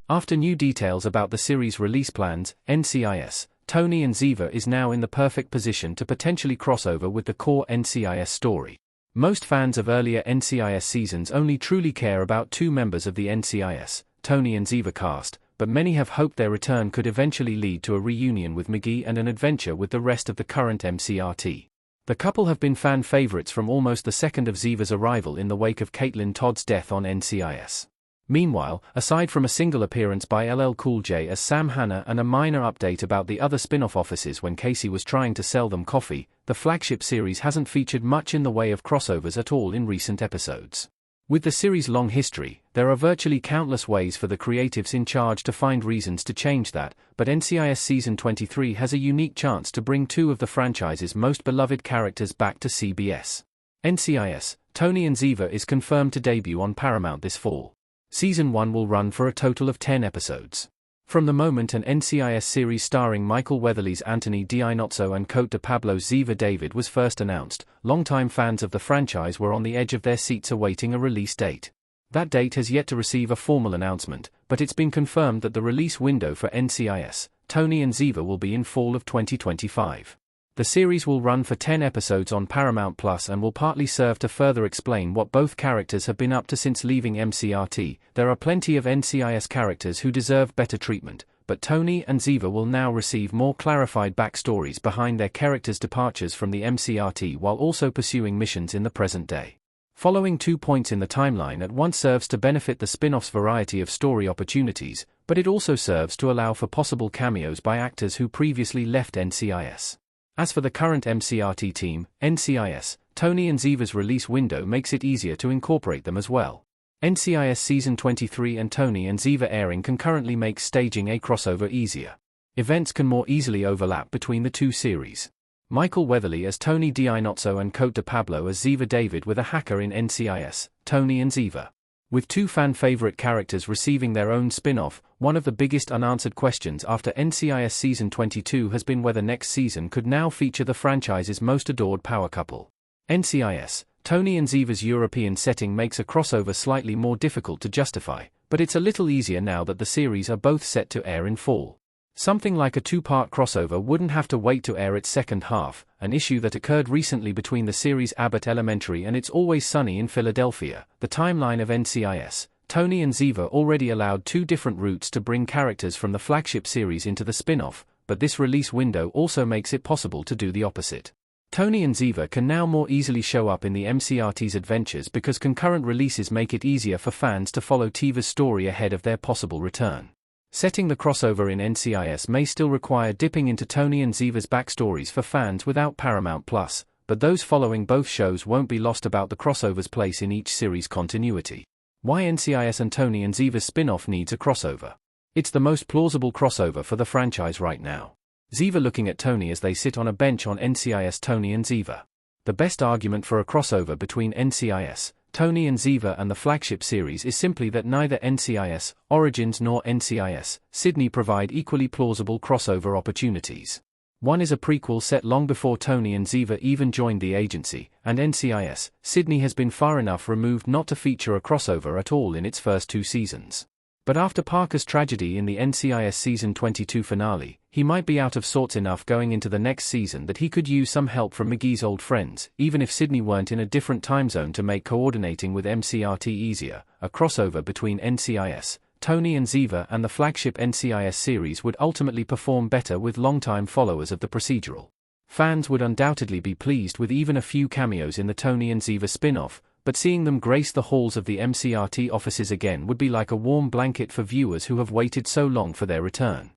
After new details about the series' release plans, NCIS, Tony and Ziva is now in the perfect position to potentially cross over with the core NCIS story. Most fans of earlier NCIS seasons only truly care about two members of the NCIS, Tony and Ziva cast, but many have hoped their return could eventually lead to a reunion with McGee and an adventure with the rest of the current MCRT. The couple have been fan favorites from almost the second of Ziva's arrival in the wake of Caitlin Todd's death on NCIS. Meanwhile, aside from a single appearance by LL Cool J as Sam Hanna and a minor update about the other spin-off offices when Casey was trying to sell them coffee, the flagship series hasn't featured much in the way of crossovers at all in recent episodes. With the series' long history, there are virtually countless ways for the creatives in charge to find reasons to change that, but NCIS Season 23 has a unique chance to bring two of the franchise's most beloved characters back to CBS. NCIS, Tony and Ziva is confirmed to debut on Paramount this fall. Season 1 will run for a total of 10 episodes. From the moment an NCIS series starring Michael Weatherly's Anthony D'Inozzo and Cote de Pablo's Ziva David was first announced, longtime fans of the franchise were on the edge of their seats awaiting a release date. That date has yet to receive a formal announcement, but it's been confirmed that the release window for NCIS, Tony and Ziva will be in fall of 2025. The series will run for 10 episodes on Paramount Plus and will partly serve to further explain what both characters have been up to since leaving MCRT. There are plenty of NCIS characters who deserve better treatment, but Tony and Ziva will now receive more clarified backstories behind their characters' departures from the MCRT while also pursuing missions in the present day. Following 2 points in the timeline at once serves to benefit the spin-off's variety of story opportunities, but it also serves to allow for possible cameos by actors who previously left NCIS. As for the current MCRT team, NCIS, Tony and Ziva's release window makes it easier to incorporate them as well. NCIS Season 23 and Tony and Ziva airing concurrently makes staging a crossover easier. Events can more easily overlap between the two series. Michael Weatherly as Tony D'Inozzo and Cote de Pablo as Ziva David with a hacker in NCIS, Tony and Ziva. With two fan-favorite characters receiving their own spin-off, one of the biggest unanswered questions after NCIS Season 22 has been whether next season could now feature the franchise's most adored power couple. NCIS, Tony and Ziva's European setting makes a crossover slightly more difficult to justify, but it's a little easier now that the series are both set to air in fall. Something like a two-part crossover wouldn't have to wait to air its second half, an issue that occurred recently between the series Abbott Elementary and It's Always Sunny in Philadelphia. The timeline of NCIS, Tony and Ziva already allowed two different routes to bring characters from the flagship series into the spin-off, but this release window also makes it possible to do the opposite. Tony and Ziva can now more easily show up in the MCRT's adventures because concurrent releases make it easier for fans to follow Tiva's story ahead of their possible return. Setting the crossover in NCIS may still require dipping into Tony and Ziva's backstories for fans without Paramount Plus, but those following both shows won't be lost about the crossover's place in each series' continuity. Why NCIS and Tony and Ziva's spin-off needs a crossover? It's the most plausible crossover for the franchise right now. Ziva looking at Tony as they sit on a bench on NCIS Tony and Ziva. The best argument for a crossover between NCIS, Tony and Ziva and the flagship series is simply that neither NCIS Origins nor NCIS Sydney provide equally plausible crossover opportunities. One is a prequel set long before Tony and Ziva even joined the agency, and NCIS Sydney has been far enough removed not to feature a crossover at all in its first 2 seasons. But after Parker's tragedy in the NCIS Season 22 finale, he might be out of sorts enough going into the next season that he could use some help from McGee's old friends, even if Sydney weren't in a different time zone to make coordinating with MCRT easier. A crossover between NCIS, Tony and Ziva and the flagship NCIS series would ultimately perform better with longtime followers of the procedural. Fans would undoubtedly be pleased with even a few cameos in the Tony and Ziva spin-off, but seeing them grace the halls of the MCRT offices again would be like a warm blanket for viewers who have waited so long for their return.